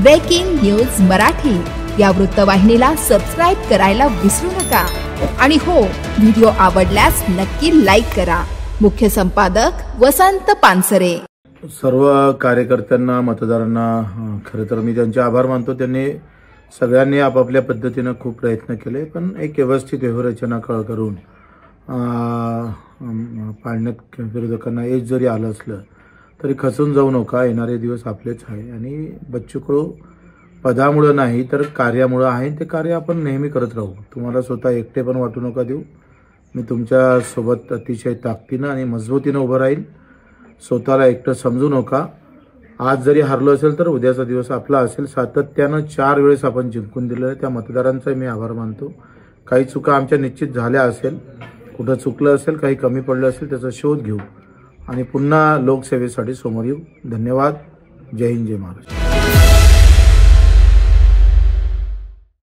Breaking news Marathi या वृत्तवाहिनीला subscribe करायला विसरू नका आणि हो, व्हिडिओ आवडल्यास नक्की लाईक करा। मुख्य संपादक वसंत पानसरे। सर्व कार्यकर्त्यांना, मतदारांना खरं तर मी त्यांचे आभार मानतो। त्यांनी सगळ्यांनी आपापल्या पद्धतीने खूप प्रयत्न केले, पण एक व्यवस्थित व्यवहारचना करून पाळण्यात विरोधकांना एज जरी आलं असलं तरी खचून जाऊ नका। येणारे दिवस आपलेच आहे आणि बच्चू कडू पदामुळे नाही तर कार्यामुळे आहे। ते कार्य आपण नेहमी करत राहू। तुम्हाला स्वतः एकटे पण वाटू नका देऊ। मी तुमच्या सोबत अतिशय ताकदीने आणि मजबूतीने उभं राहील। स्वतःला एकटं समजू नका। आज जरी हरलो असेल तर उद्याचा दिवस आपला असेल। सातत्याने 4 वेळेस आपण जिंकून दिलं, त्या मतदारांचा मी आभार मानतो। काही चुका आमच्या निश्चित झाल्या असेल, कुठं चुकलं असेल, काही कमी पडलं असेल, त्याचा शोध घेऊ आणि पुन्हा लोकसेवेसाठी समोर येऊ। धन्यवाद। जय हिंद, जय महाराष्ट्र।